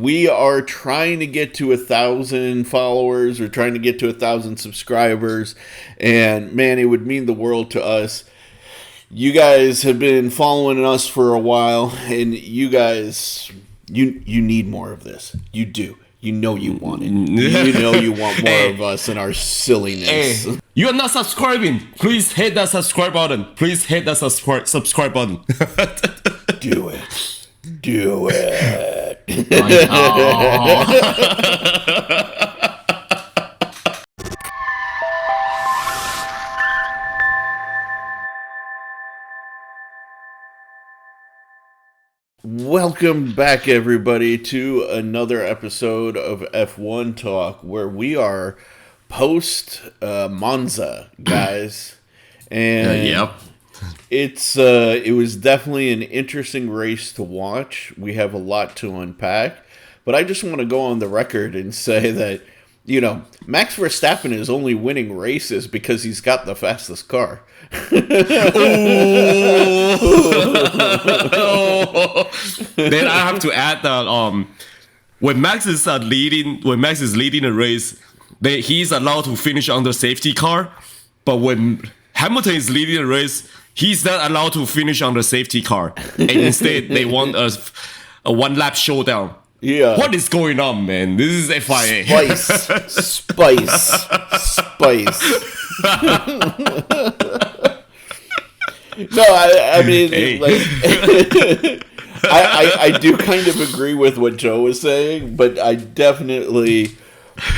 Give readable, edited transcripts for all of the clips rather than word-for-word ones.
we are trying to get to 1,000 followers. We're trying to get to 1,000 subscribers. And man, it would mean the world to us. You guys have been following us for a while, and you guys, you need more of this. You do. You know you want it. You know you want more of us and our silliness. Hey, you are not subscribing. Please hit that subscribe button. Please hit that subscribe button. Do it. Do it. Welcome back, everybody, to another episode of F1 Talk, where we are post Monza, guys. And yep. it was definitely an interesting race to watch. We have a lot to unpack, but I just want to go on the record and say that, you know, Max Verstappen is only winning races because he's got the fastest car. Then I have to add that when Max is leading a race, he's allowed to finish on the safety car. But when Hamilton is leading a race, he's not allowed to finish on the safety car. And instead, they want a one-lap showdown. Yeah. What is going on, man? This is FIA. Spice. No, I mean, hey. Like, I do kind of agree with what Joe was saying, but I definitely,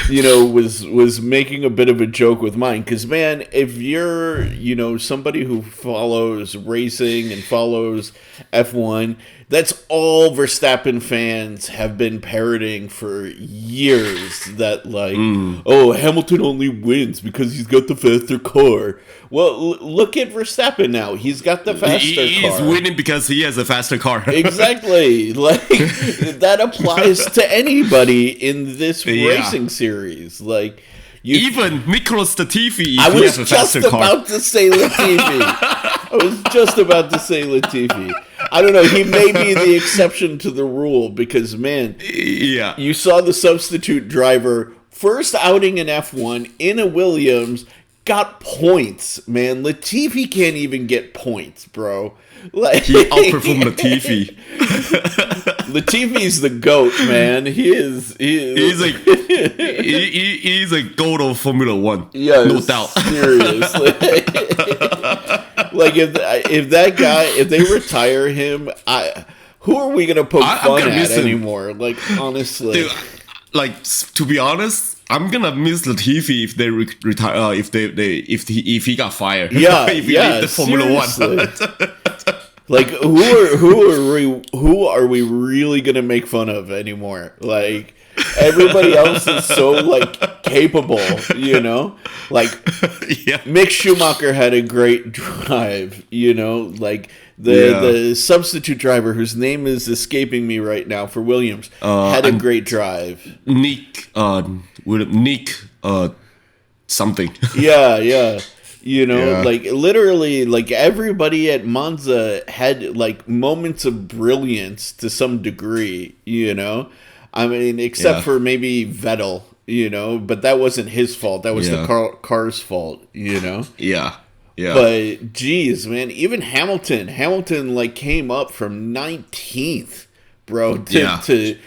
you know, was making a bit of a joke with mine. Because, man, if you're, you know, somebody who follows racing and follows F1, that's all Verstappen fans have been parroting for years. That, like, oh, Hamilton only wins because he's got the faster car. Well, look at Verstappen now. He's got the faster car. He's winning because he has a faster car. Exactly. Like, that applies to anybody in this racing series. Like, even Nicholas Latifi. I was just about to say Latifi. I don't know. He may be the exception to the rule because, man, yeah, you saw the substitute driver first outing in F1 in a Williams got points. Man, Latifi can't even get points, bro. Like, he outperformed Latifi. Latifi's the GOAT, man. He's a GOAT of Formula One. Yeah, no doubt. Seriously. Like, if that guy, if they retire him, who are we gonna poke fun at anymore? Like, honestly, dude, like, to be honest, I'm gonna miss Latifi if they retire. If he got fired. Yeah, if he leave the Formula One. Like, who are we really gonna make fun of anymore? Like, everybody else is so, like, capable, you know? Like, yeah. Mick Schumacher had a great drive, you know? Like, the substitute driver, whose name is escaping me right now for Williams, had a great drive. Nick something. Yeah. You know, like, literally, like, everybody at Monza had, like, moments of brilliance to some degree, you know? I mean, except for maybe Vettel, you know? But that wasn't his fault. That was the car's fault, you know? Yeah. But, geez, man, even Hamilton, like, came up from 19th, bro, to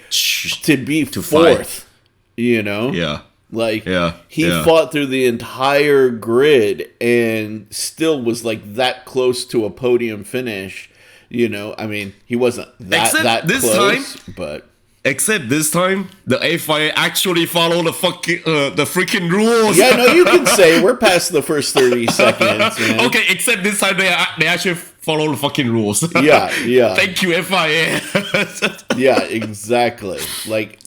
be fourth, you know? Yeah. Like, he fought through the entire grid and still was, like, that close to a podium finish, you know? I mean, he wasn't that close, but... Except this time, the FIA actually followed the freaking rules. Yeah, no, you can say we're past the first 30 seconds, man. Okay, except this time they actually follow the fucking ruls. Yeah. Thank you, FIA. Yeah, exactly. Like,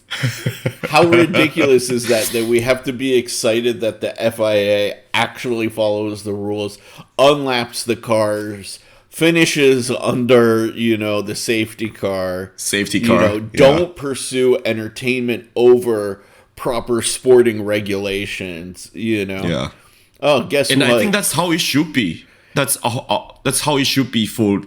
how ridiculous is that we have to be excited that the FIA actually follows the rules, unlaps the cars, finishes under, you know, the safety car. You know, don't pursue entertainment over proper sporting regulations, you know. Yeah. Oh, guess what? And I think that's how it should be. That's how it should be for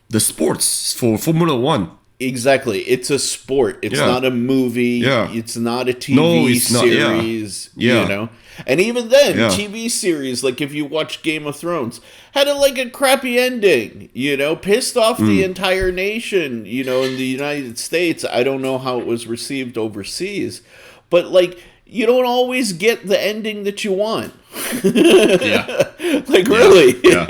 the sports, for Formula One. Exactly. It's a sport. It's not a movie. Yeah. It's not a TV series. Yeah. You know? And even then, Yeah. TV series, like if you watch Game of Thrones, had a crappy ending, you know, pissed off the entire nation, you know, in the United States. I don't know how it was received overseas. But like you don't always get the ending that you want. Yeah. Like really. Yeah.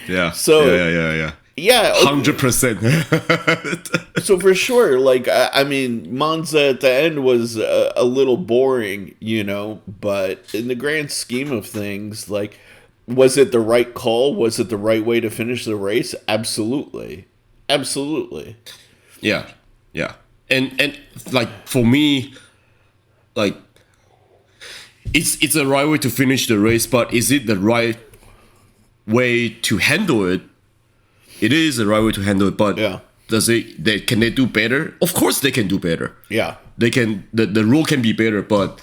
Yeah. So Yeah. Yeah, 100%. So for sure, like I mean, Monza at the end was a little boring, you know. But in the grand scheme of things, like, was it the right call? Was it the right way to finish the race? Absolutely, absolutely. Yeah, and like for me, like it's a right way to finish the race, but is it the right way to handle it? It is the right way to handle it, but Yeah. Can they do better? Of course they can do better. Yeah. They can. The rule can be better, but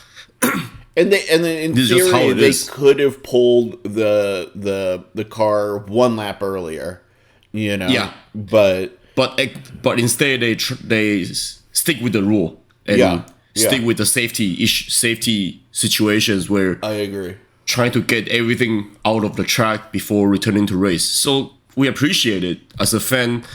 And then in This is just how theory it they is. could have pulled the car one lap earlier, you know. Yeah. But but instead they stick with the rule and Yeah. stick with the safety situations where I agree. trying to get everything out of the track before returning to race. So we appreciate it as a fan.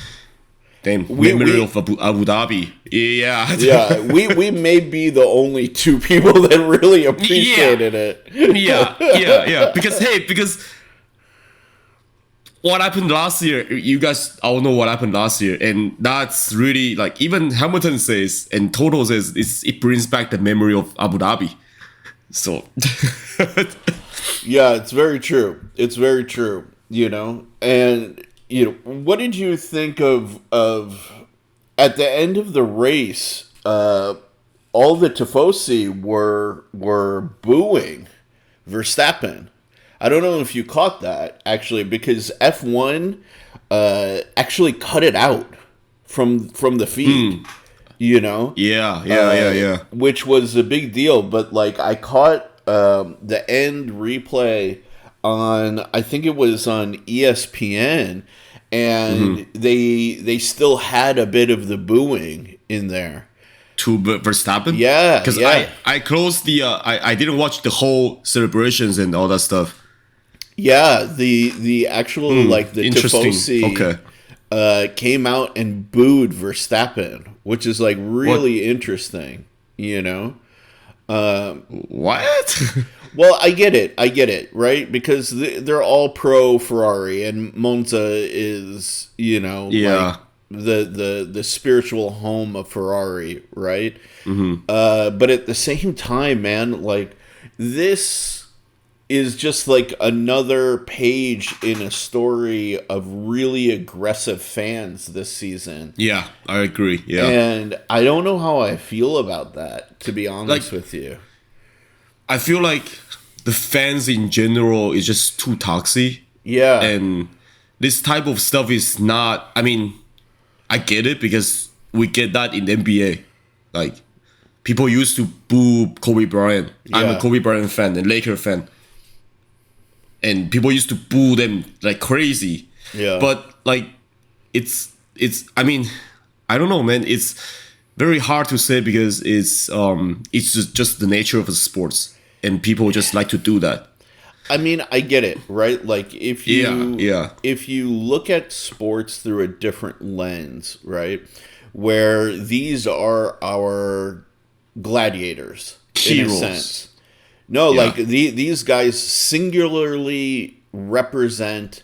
Then memory of Abu Dhabi. Yeah. Yeah, we may be the only two people that really appreciated it. yeah. Because what happened last year, you guys all know what happened last year, and that's really like even Hamilton says and Toto says it brings back the memory of Abu Dhabi. So Yeah, it's very true. It's very true. You know, and you know, what did you think of at the end of the race? All the Tifosi were booing Verstappen. I don't know if you caught that actually, because F1 actually cut it out from the feed. You know, yeah. which was a big deal. But like, I caught the end replay on, I think it was on ESPN, and they still had a bit of the booing in there. To Verstappen? Yeah, Because yeah. I closed the I didn't watch the whole celebrations and all that stuff. Yeah, the actual like the Interesting. Tifosi came out and booed Verstappen, which is like really interesting, you know. What? Well, I get it, right? Because they're all pro Ferrari, and Monza is, you know, like the spiritual home of Ferrari, right? But at the same time, man, like, this is just like another page in a story of really aggressive fans this season. Yeah, I agree. Yeah. And I don't know how I feel about that, to be honest with you. I feel like the fans in general is just too toxic. Yeah. And this type of stuff is not, I mean, I get it because we get that in the NBA. Like, people used to boo Kobe Bryant. I'm a Kobe Bryant fan and Laker fan. And people used to boo them like crazy. Yeah. But like, it's I mean, I don't know, man. It's very hard to say because it's just the nature of the sports. And people just like to do that. I mean, I get it, right? Like, if you look at sports through a different lens, right, where these are our gladiators, in a sense. No, like, these guys singularly represent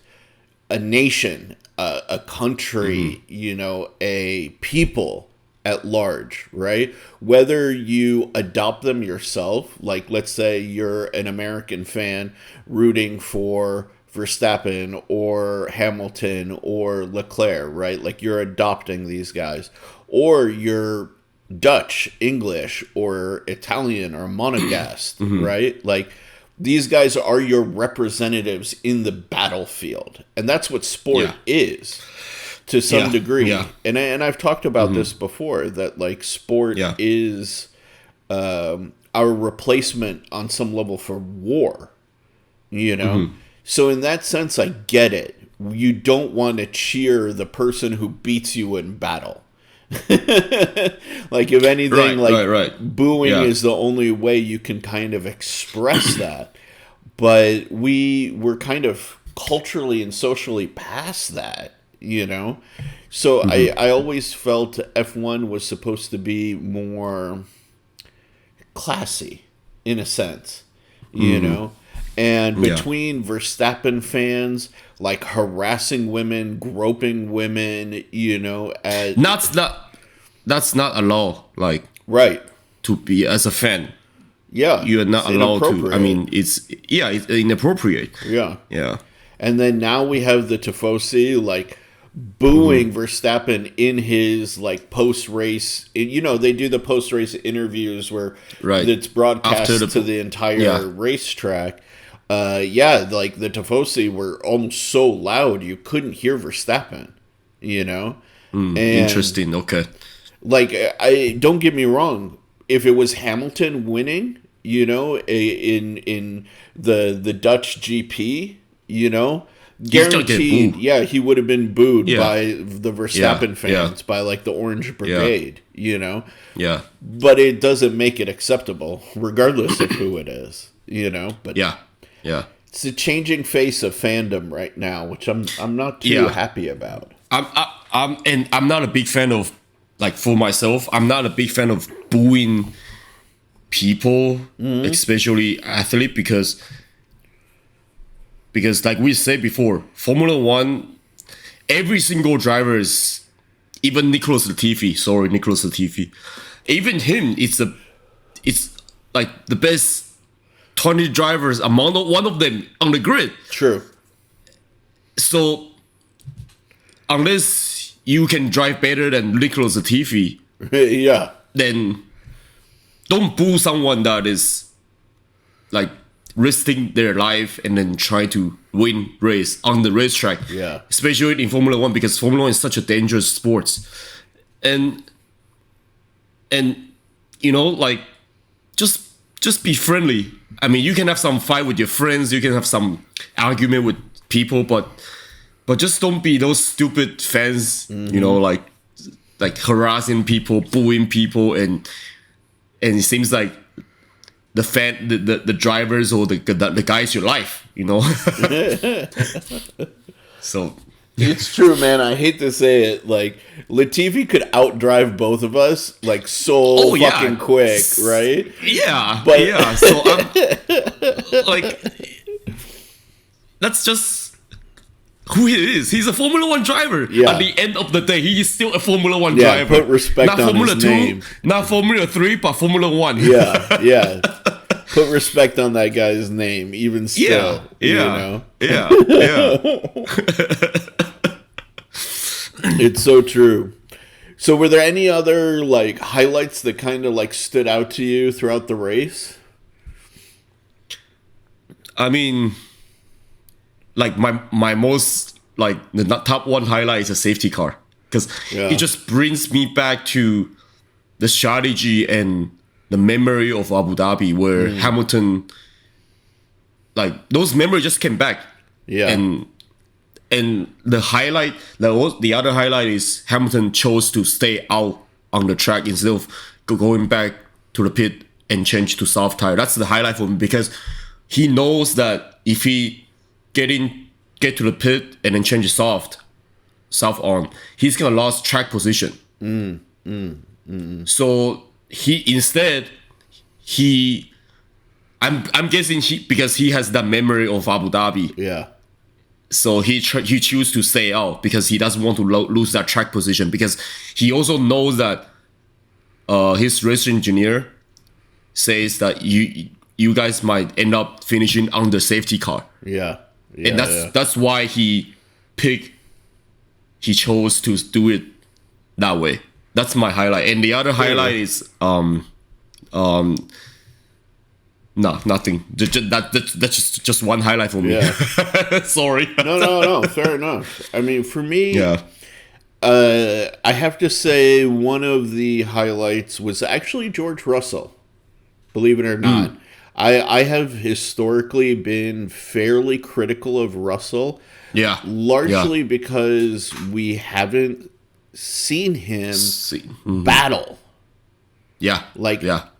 a nation, a country, you know, a people at large, right? Whether you adopt them yourself, like let's say you're an American fan rooting for Verstappen or Hamilton or Leclerc, right? Like, you're adopting these guys. Or you're Dutch, English, or Italian, or Monegasque, right? Like, these guys are your representatives in the battlefield. And that's what sport is, to some degree. Yeah. And I've talked about this before, that like sport is our replacement on some level for war, you know? So in that sense, I get it, you don't want to cheer the person who beats you in battle. Like, if anything, booing is the only way you can kind of express that. But we're kind of culturally and socially past that, you know? So I always felt F1 was supposed to be more classy, in a sense, you know? And between Verstappen fans, like, harassing women, groping women, you know, that's not allowed, like, right, to be as a fan. Yeah, you are not allowed to. I mean, it's inappropriate. Yeah. And then now we have the Tifosi, like, booing Verstappen in his, like, post-race. You know, they do the post-race interviews where it's broadcast to the entire racetrack. Like, the Tifosi were almost so loud you couldn't hear Verstappen, you know? And, interesting, okay. Like, I don't get me wrong. If it was Hamilton winning, you know, in the Dutch GP, you know, guaranteed, he would have been booed by the Verstappen fans, by, like, the Orange Brigade, you know? Yeah. But it doesn't make it acceptable, regardless of who it is, you know? But yeah. It's a changing face of fandom right now, which I'm not too happy about. I'm not a big fan of, like, for myself, I'm not a big fan of booing people, especially athletes, because like we said before, Formula One, every single driver is, even Nicholas Latifi, even him, it's like the best 20 drivers among one of them on the grid. True. So unless you can drive better than Nicholas Latifi, then don't boo someone that is, like, risking their life and then try to win race on the racetrack. Yeah. Especially in Formula One, because Formula One is such a dangerous sport. And you know, like, just be friendly. I mean, you can have some fight with your friends, you can have some argument with people, but just don't be those stupid fans, you know, like harassing people, booing people, and it seems like the drivers or the guys your life, you know. So it's true, man. I hate to say it, like, Latifi could outdrive both of us, like, fucking quick, right? Yeah, but so I'm like, that's just who he is. He's a Formula One driver. Yeah. At the end of the day, he is still a Formula One driver. Put respect not on Formula his 2, name. Not Formula 3, but Formula 1. Yeah. Put respect on that guy's name, even still. You know? Yeah. It's so true. So were there any other, like, highlights that kind of, like, stood out to you throughout the race? I mean, like, my most, like, the top one highlight is a safety car, because it just brings me back to the strategy and the memory of Abu Dhabi, where Hamilton, like, those memories just came back. And the highlight, the other highlight is Hamilton chose to stay out on the track instead of going back to the pit and change to soft tire. That's the highlight for him, because he knows that if he get to the pit and then change soft on, he's gonna lose track position. So I'm guessing because he has that memory of Abu Dhabi. Yeah. So he choose to stay out because he doesn't want to lose that track position, because he also knows that his race engineer says that you guys might end up finishing on the safety car. And that's why he chose to do it that way. That's my highlight. And the other highlight is no, nothing. That's just one highlight for me. Sorry. No. Fair enough. I mean, for me, I have to say one of the highlights was actually George Russell. Believe it or not, I have historically been fairly critical of Russell. Yeah. Largely because we haven't seen him battle. Yeah.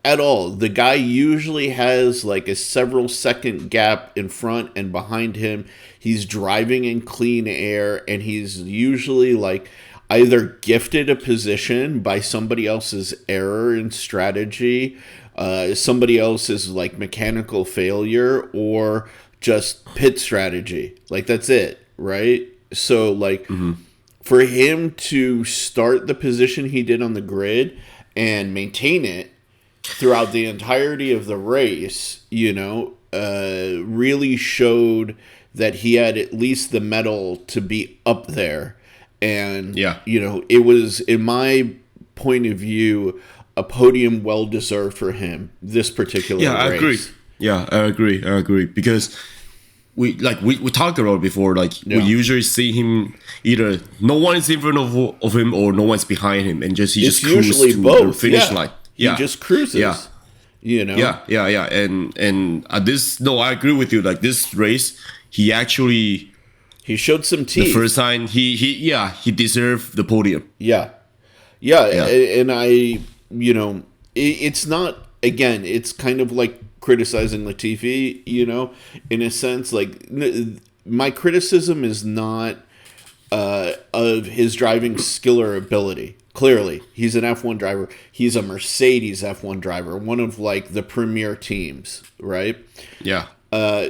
At all. The guy usually has like a several second gap in front and behind him. He's driving in clean air, and he's usually like either gifted a position by somebody else's error in strategy, somebody else's like mechanical failure, or just pit strategy. Like, that's it, right? So like for him to start the position he did on the grid and maintain it throughout the entirety of the race, really showed that he had at least the mettle to be up there. And, it was, in my point of view, a podium well-deserved for him, this particular race. I agree. Yeah, I agree. Because we talked about it before, we usually see him either no one is in front of him or no one's behind him, and he just cruises to the finish line. Yeah. He just cruises. Yeah. And I agree with you. Like, this race, he showed some teeth. The first time he deserved the podium. Yeah. And it's not, again, it's kind of like criticizing Latifi, in a sense. Like, my criticism is not of his driving skill or ability. Clearly, he's an F1 driver. He's a Mercedes F1 driver, one of like the premier teams, right? Yeah.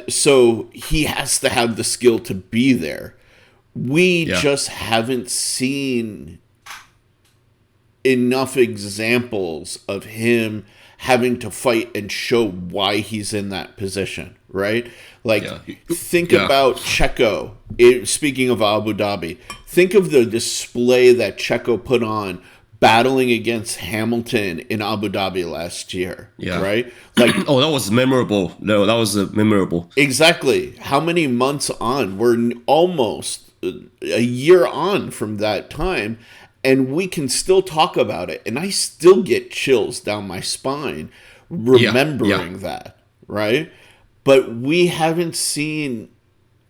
So he has to have the skill to be there. We just haven't seen enough examples of him having to fight and show why he's in that position, right? Like, think about Checo. Speaking of Abu Dhabi, think of the display that Checo put on battling against Hamilton in Abu Dhabi last year, right? Like, that was memorable. No, that was memorable. Exactly. How many months on? We're almost a year on from that time, and we can still talk about it. And I still get chills down my spine remembering that, right? But we haven't seen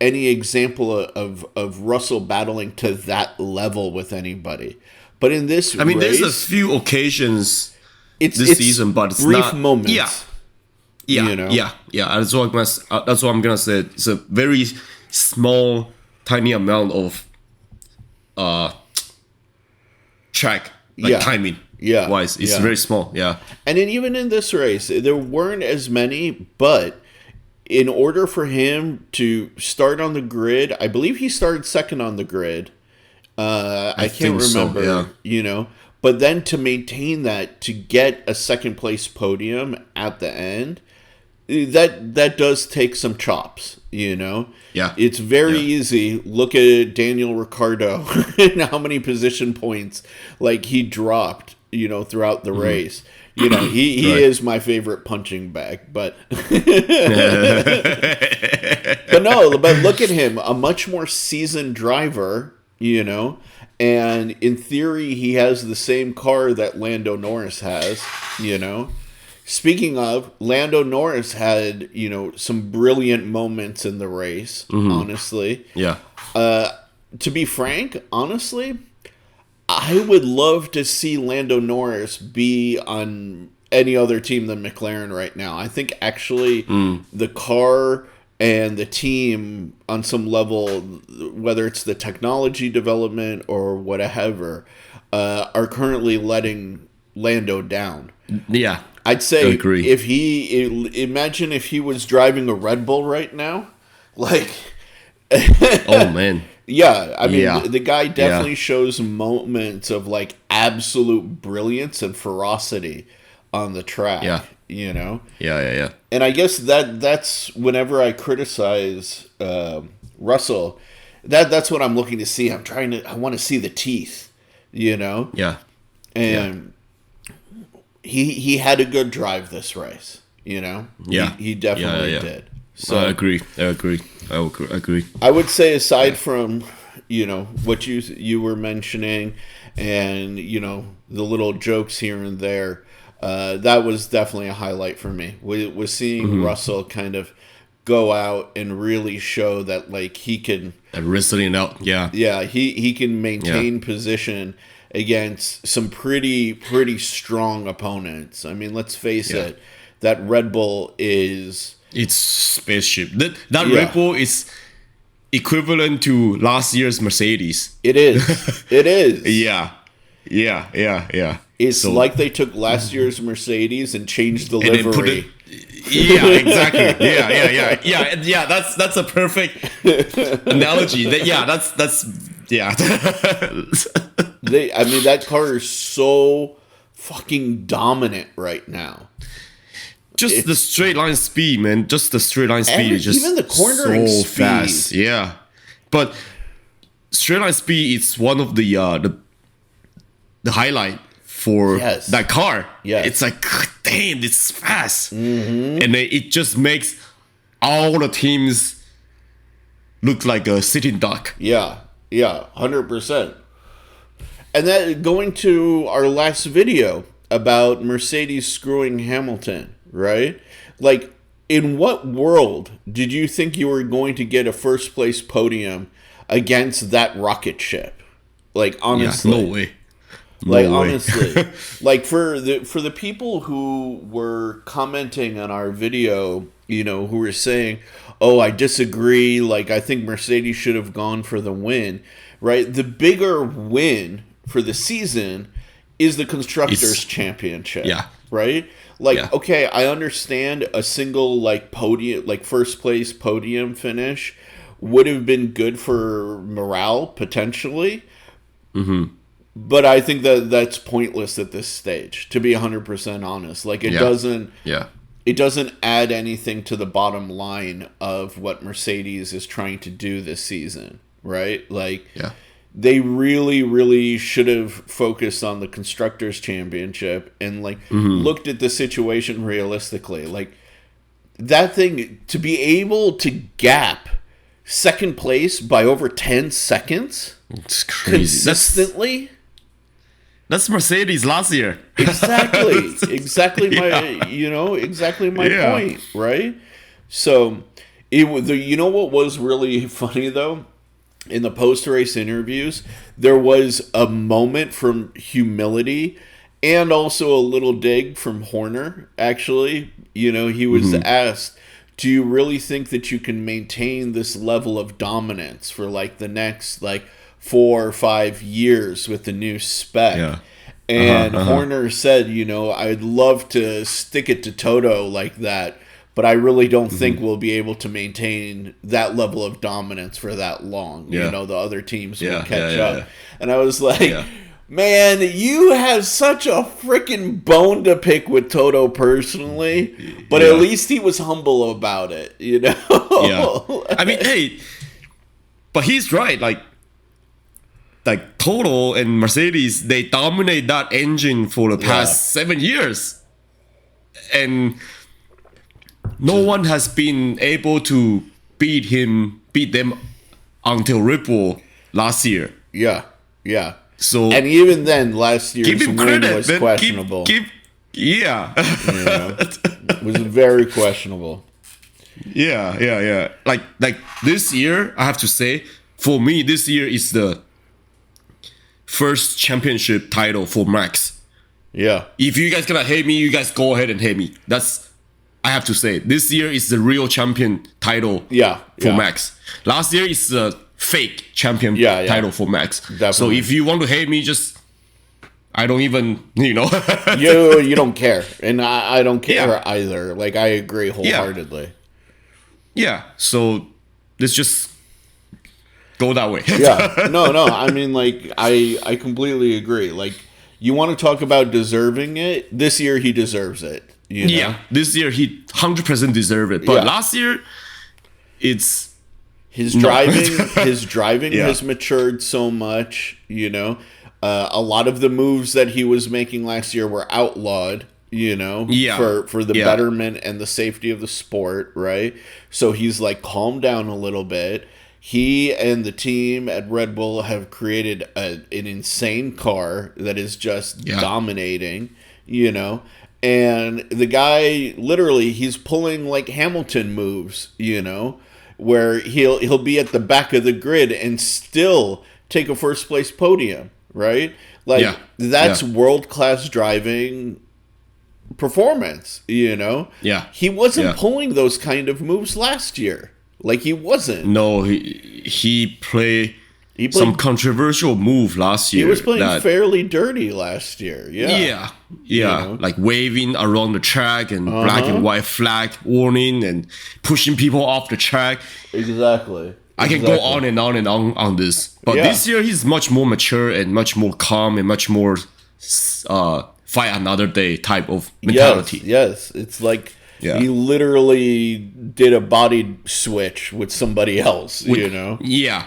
any example of Russell battling to that level with anybody. But in this race, there's a few occasions this season, but it's brief not moments. Yeah. That's what I'm gonna say. It's a very small, tiny amount of track timing. Wise, it's very small. Yeah, and then even in this race, there weren't as many, but in order for him to start on the grid, I believe he started second on the grid. I can't remember, but then to maintain that, to get a second place podium at the end, that does take some chops, Yeah. It's very easy. Look at Daniel Ricciardo and how many position points like he dropped, throughout the race. He is my favorite punching bag, but but look at him, a much more seasoned driver, and in theory he has the same car that Lando Norris has, Speaking of, Lando Norris had, some brilliant moments in the race, honestly. Yeah. To be frank, honestly, I would love to see Lando Norris be on any other team than McLaren right now. I think actually the car and the team on some level, whether it's the technology development or whatever, are currently letting Lando down. Yeah. I'd say imagine if he was driving a Red Bull right now, like, oh man. Yeah, I mean, the guy definitely shows moments of like absolute brilliance and ferocity on the track. Yeah. Yeah. And I guess that's whenever I criticize Russell, that's what I'm looking to see. I want to see the teeth, Yeah. And he had a good drive this race, Yeah. He definitely did. So I agree. I agree. I would say aside from, what you were mentioning and, the little jokes here and there, that was definitely a highlight for me. Was seeing Russell kind of go out and really show that like he can wrestling out. Yeah, he can maintain position against some pretty strong opponents. I mean, let's face it, that Red Bull is it's spaceship. That Red Bull is equivalent to last year's Mercedes. It is. It is. Yeah. It's like they took last year's Mercedes and changed the livery. Yeah, exactly. Yeah. That's a perfect analogy. That's I mean, that car is so fucking dominant right now. Just the straight line speed, man. Just the straight line speed is just even the cornering so speed. Fast. Yeah, but straight line speed is one of the highlight for that car. Yeah, it's like damn, it's fast, and it just makes all the teams look like a sitting duck. Yeah, 100%. And that going to our last video about Mercedes screwing Hamilton, right? Like, in what world did you think you were going to get a first place podium against that rocket ship? Like, honestly, no way. Honestly, like for the people who were commenting on our video, you know, who were saying, "Oh, I disagree. Like, I think Mercedes should have gone for the win." Right? The bigger win for the season is the Constructors' Championship. Yeah. Right? Like, okay, I understand a single like podium, like first place podium finish would have been good for morale potentially. But I think that's pointless at this stage, to be 100% honest. Like, it doesn't add anything to the bottom line of what Mercedes is trying to do this season, right? Like, they really should have focused on the Constructors' Championship and, like, looked at the situation realistically. Like, that thing, to be able to gap second place by over 10 seconds it's crazy. Consistently... That's Mercedes last year. Exactly my point, right? So, you know what was really funny though? In the post-race interviews, there was a moment from humility and also a little dig from Horner, actually. You know, he was asked, do you really think that you can maintain this level of dominance for like the next like 4 or 5 years with the new spec? Yeah. And Horner said, you know, I'd love to stick it to Toto like that, but I really don't think we'll be able to maintain that level of dominance for that long. You know, the other teams will catch up. And I was like, man, you have such a freaking bone to pick with Toto personally, but at least he was humble about it, you know? I mean, hey, but he's right. Like Toto and Mercedes, they dominate that engine for the past 7 years. And no one has been able to beat them until Red Bull last year. Yeah. So, and even then, last year's win was questionable. It was very questionable. Yeah. Like this year, I have to say, for me, this year is the first championship title for Max. Yeah. If you guys gonna hate me, you guys go ahead and hate me. I have to say, this year is the real champion title for Max. Last year is the fake champion title for Max. Definitely. So if you want to hate me, I don't even, you don't care. And I don't care either. Like, I agree wholeheartedly. Yeah. So let's just go that way. No. I mean, like, I completely agree. Like, you want to talk about deserving it? This year he deserves it. You know? Yeah, this year he 100% deserved it. But last year, it's his driving has matured so much. You know, a lot of the moves that he was making last year were outlawed. You know, for the betterment and the safety of the sport, right? So he's like calmed down a little bit. He and the team at Red Bull have created an insane car that is just dominating. You know. And the guy, literally, he's pulling like Hamilton moves, where he'll be at the back of the grid and still take a first place podium, right? Like, that's world-class driving performance, Yeah. He wasn't pulling those kind of moves last year. Like, he wasn't. No, he played some controversial move last year. He was playing fairly dirty last year. Yeah. Like waving around the track and black and white flag warning and pushing people off the track. Exactly. I can go on and on and on this. But this year he's much more mature and much more calm and much more fight another day type of mentality. Yes. It's like he literally did a body switch with somebody else, Yeah.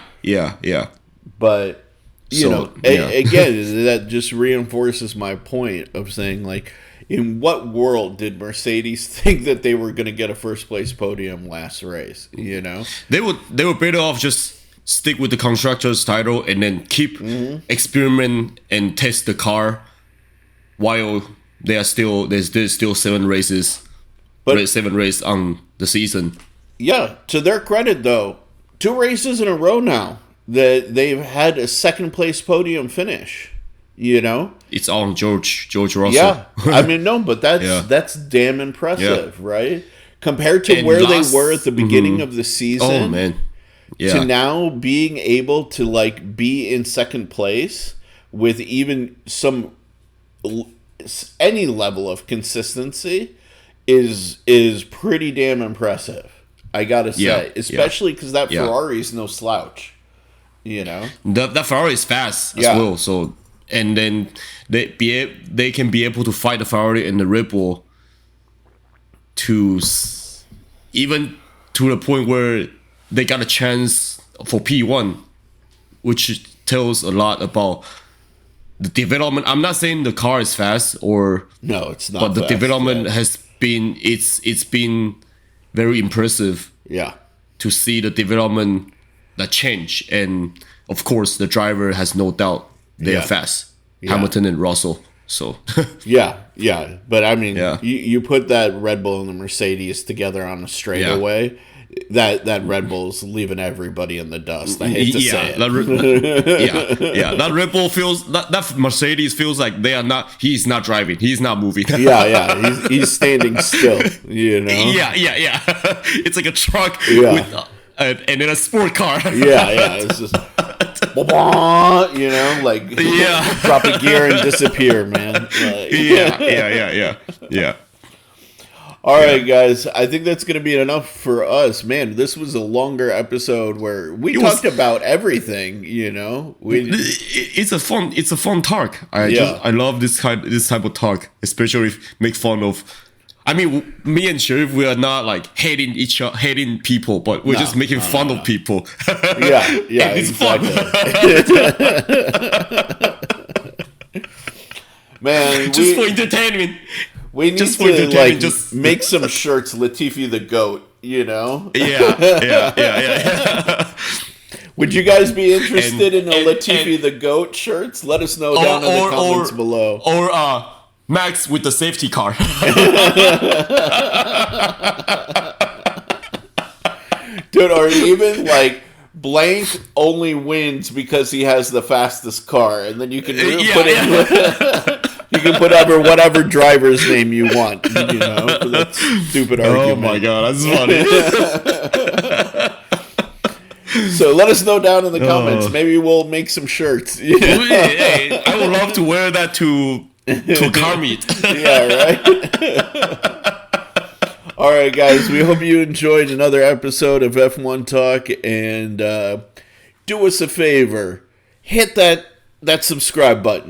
But, again, that just reinforces my point of saying, like, in what world did Mercedes think that they were going to get a first place podium last race, They were better off just stick with the constructors title and then keep experiment and test the car while there's still 7 races. But 7 races on the season. Yeah, to their credit, though, 2 races in a row now that they've had a second place podium finish. It's on George Russell. Yeah, I mean, no, but that's damn impressive, right? Compared to where they were at the beginning of the season. Oh man, to now being able to like be in second place with even any level of consistency is pretty damn impressive. I gotta say, especially because that Ferrari's no slouch. That Ferrari is fast as well. So and then they can be able to fight the Ferrari and the Red Bull even to the point where they got a chance for P1, which tells a lot about the development. I'm not saying the car is fast no, it's not. But the development has been it's been very impressive. Yeah, to see the development, the change, and of course the driver has no doubt they are fast. Hamilton and Russell. So yeah. But I mean, you put that Red Bull and the Mercedes together on a straightaway. That Red Bull's leaving everybody in the dust. I hate to say it. That Red Bull feels that Mercedes feels like he's not driving. He's not moving. He's standing still. Yeah. It's like a truck with and then a sport car. It's just drop a gear and disappear, man. Yeah. All right, guys. I think that's going to be enough for us. Man, this was a longer episode where we talked about everything, It's a fun talk. I love this type of talk, especially if make fun of. I mean, me and Sherif, we are not like hating people, but we're just making fun of people. It's exactly. Man, just for entertainment. We need to make some shirts, Latifi the Goat, Yeah. Would you guys be interested in a Latifi the Goat shirts? Let us know down in the comments below. Or Max with the safety car. Dude, or even like blank only wins because he has the fastest car, and then you can put in. You can put whatever driver's name you want, for that stupid argument. Oh my god, that's funny. So let us know down in the comments. Maybe we'll make some shirts. Hey, I would love to wear that to a car meet. Right? All right, guys. We hope you enjoyed another episode of F1 Talk, and do us a favor. Hit that subscribe button.